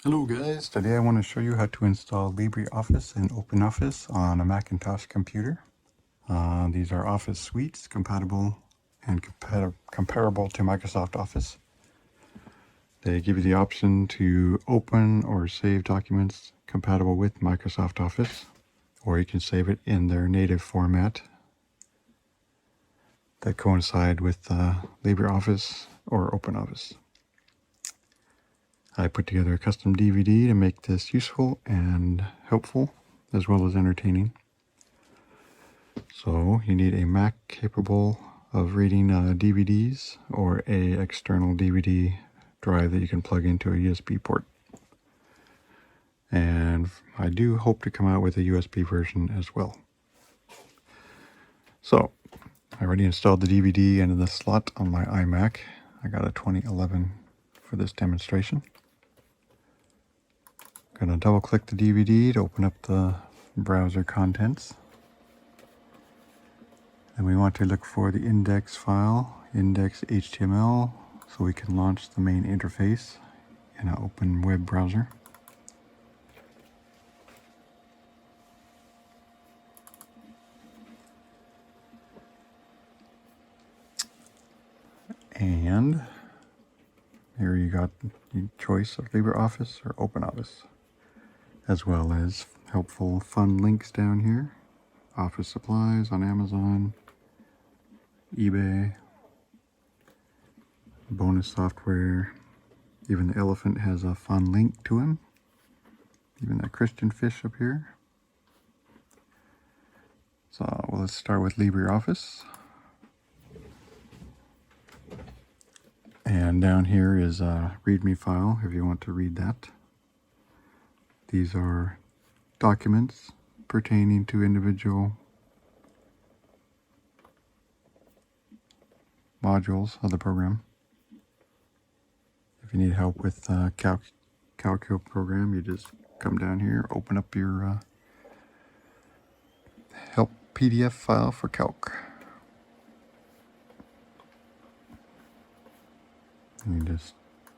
Hello guys, today I want to show you how to install Libreoffice and Openoffice on a Macintosh computer. These are Office suites compatible and comparable to Microsoft Office. They give you the option to open or save documents compatible with Microsoft Office, or you can save it in their native format that coincide with Libreoffice or Openoffice. I put together a custom DVD to make this useful and helpful, as well as entertaining. So you need a Mac capable of reading DVDs or a external DVD drive that you can plug into a USB port. And I do hope to come out with a USB version as well. So I already installed the DVD into the slot on my iMac. I got a 2011 for this demonstration. I'm going to double click the DVD to open up the browser contents. And we want to look for the index file, index.html, so we can launch the main interface in an open web browser. And here you got the choice of LibreOffice or Openoffice, as well as helpful fun links down here. Office supplies on Amazon, eBay, bonus software. Even the elephant has a fun link to him. Even that Christian fish up here. So well, let's start with LibreOffice. And down here is a README file if you want to read that. These are documents pertaining to individual modules of the program. If you need help with Calculate program, you just come down here, open up your help PDF file for Calc. And you just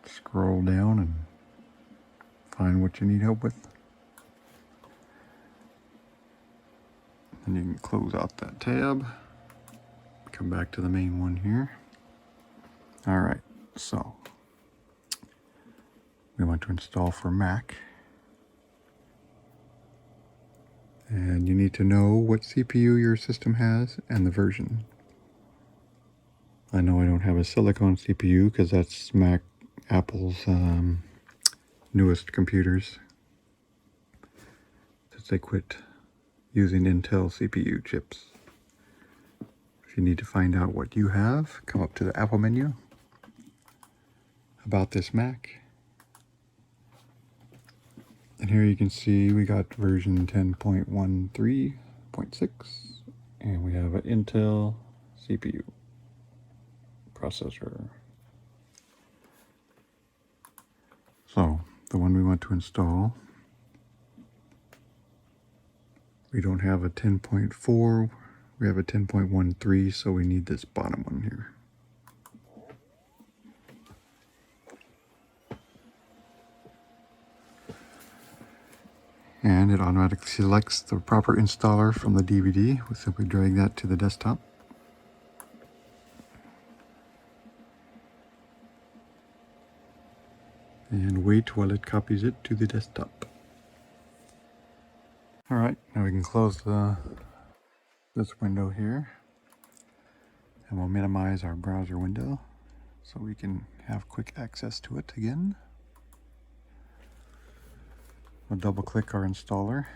scroll down and find what you need help with. And you can close out that tab. Come back to the main one here. All right, so we want to install for Mac. And you need to know what CPU your system has and the version. I know I don't have a Silicon CPU because that's Apple's newest computers, since they quit using Intel CPU chips. If you need to find out what you have, come up to the Apple menu, about this Mac. And here you can see we got version 10.13.6, and we have an Intel CPU processor. So the one we want to install, we don't have a 10.4, we have a 10.13, so we need this bottom one here. And it automatically selects the proper installer from the DVD. We'll simply drag that to the desktop. And wait while it copies it to the desktop. All right, now we can close this window here. And we'll minimize our browser window so we can have quick access to it again. We'll double click our installer.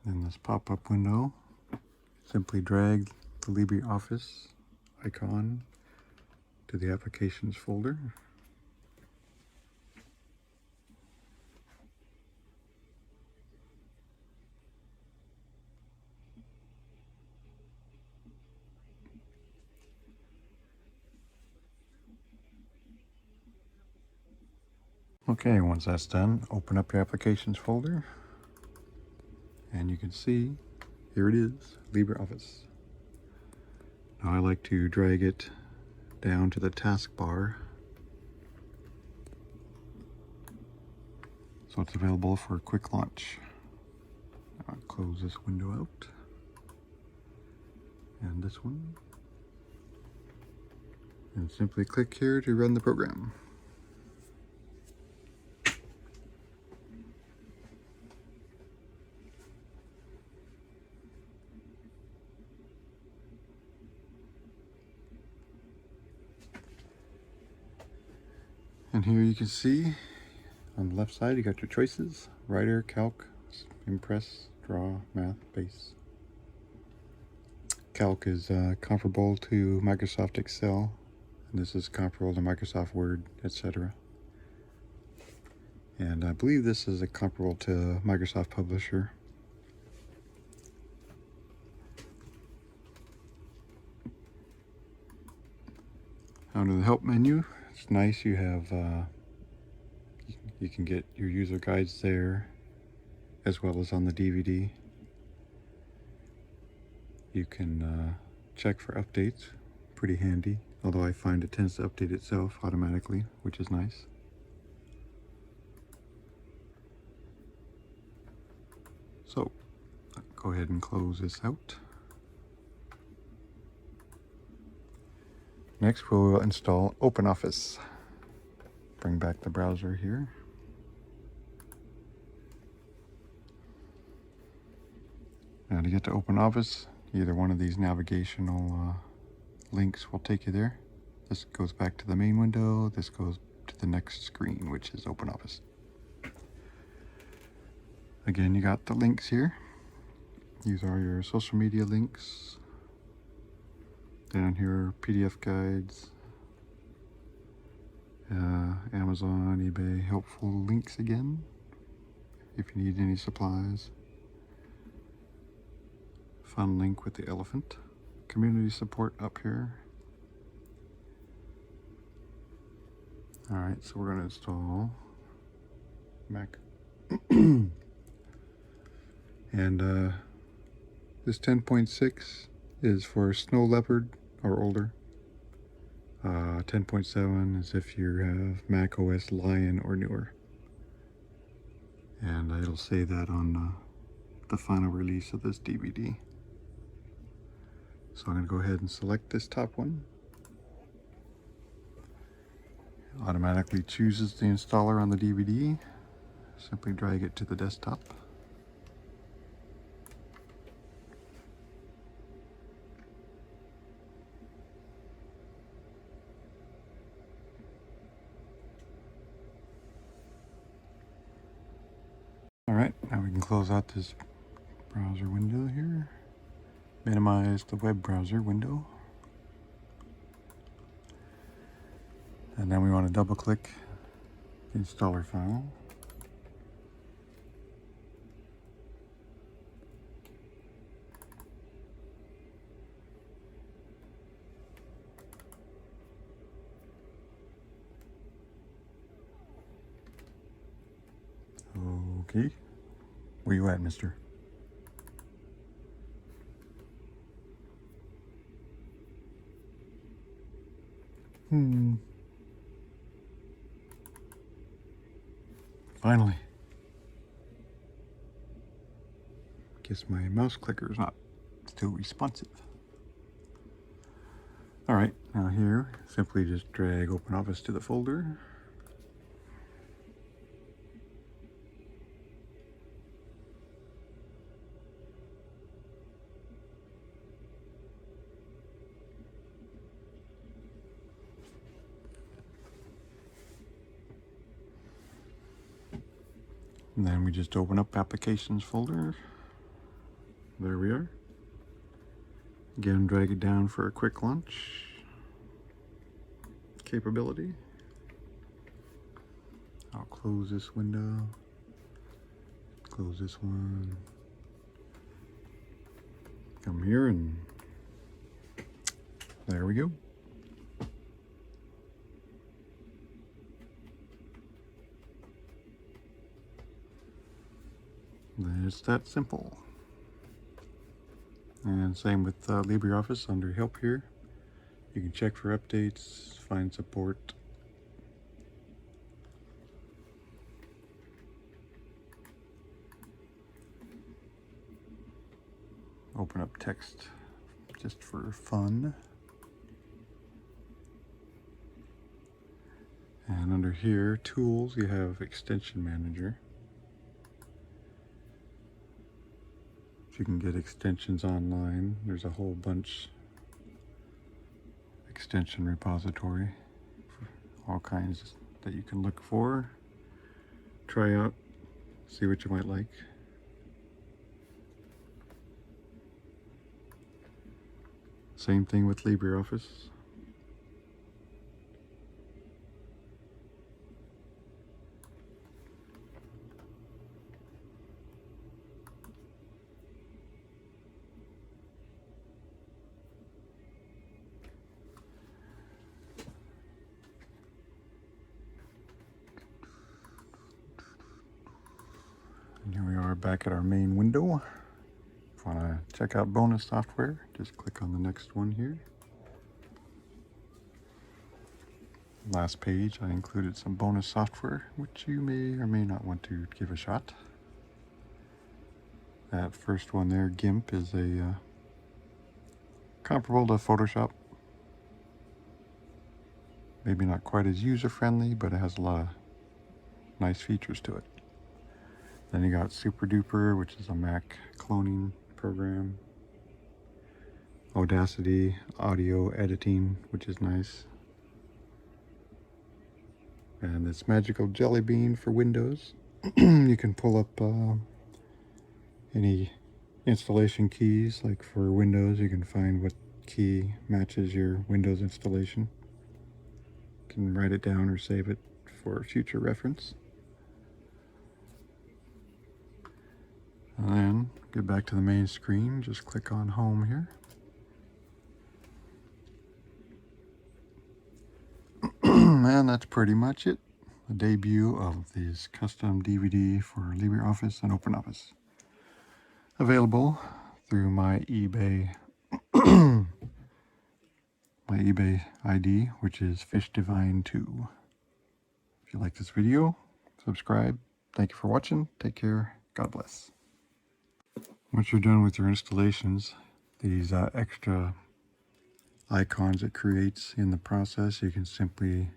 In this pop-up window, simply drag the LibreOffice icon to the applications folder. Okay, once that's done, open up your applications folder, and you can see here it is, LibreOffice. Now I like to drag it down to the taskbar so it's available for a quick launch. I'll close this window out and this one, and simply click here to run the program. And here you can see on the left side you got your choices: Writer, Calc, Impress, Draw, Math, Base. Calc is comparable to Microsoft Excel, and this is comparable to Microsoft Word, etc. And I believe this is comparable to Microsoft Publisher. Under the Help menu, it's nice. You have you can get your user guides there, as well as on the DVD. You can check for updates, pretty handy, although I find it tends to update itself automatically, which is nice. So, go ahead and close this out. Next, we'll install Openoffice. Bring back the browser here. Now to get to Openoffice, either one of these navigational links will take you there. This goes back to the main window. This goes to the next screen, which is Openoffice. Again, you got the links here. These are your social media links. Down here, PDF guides, Amazon, eBay, helpful links again, if you need any supplies. Fun link with the elephant. Community support up here. Alright, so we're going to install Mac. And this 10.6 is for Snow Leopard or older. 10.7 is if you have Mac OS Lion or newer. And it'll say that on the final release of this DVD. So I'm going to go ahead and select this top one. It automatically chooses the installer on the DVD. Simply drag it to the desktop. Alright, now we can close out this browser window here. Minimize the web browser window. And then we want to double click the installer file. Okay, where you at, mister? Finally. Guess my mouse clicker is not still responsive. Alright, now here, simply just drag Openoffice to the folder. And then we just open up Applications folder. There we are. Again, drag it down for a quick launch. Capability. I'll close this window. Close this one. Come here and there we go. It's that simple. And same with LibreOffice. Under help here, you can check for updates, find support. Open up text just for fun. And under here, tools, you have extension manager. You can get extensions online. There's a whole bunch extension repository for all kinds that you can look for, try out, see what you might like. Same thing with LibreOffice. And here we are back at our main window. If you want to check out bonus software, just click on the next one here. Last page, I included some bonus software, which you may or may not want to give a shot. That first one there, GIMP, is a comparable to Photoshop. Maybe not quite as user-friendly, but it has a lot of nice features to it. Then you got SuperDuper, which is a Mac cloning program. Audacity, audio editing, which is nice. And this Magical Jelly Bean for Windows. You can pull up any installation keys, like for Windows, you can find what key matches your Windows installation. You can write it down or save it for future reference. And then get back to the main screen, just click on Home here. And that's pretty much it. The debut of this custom DVD for LibreOffice and Openoffice. Available through my eBay ID, which is FishDivine2. If you like this video, subscribe. Thank you for watching. Take care. God bless. Once you're done with your installations, these extra icons it creates in the process, you can simply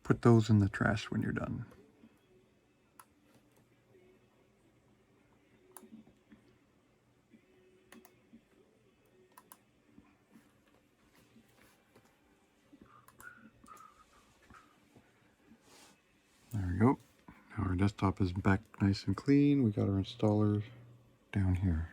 put those in the trash when you're done. There we go. Now our desktop is back nice and clean. We got our installer down here.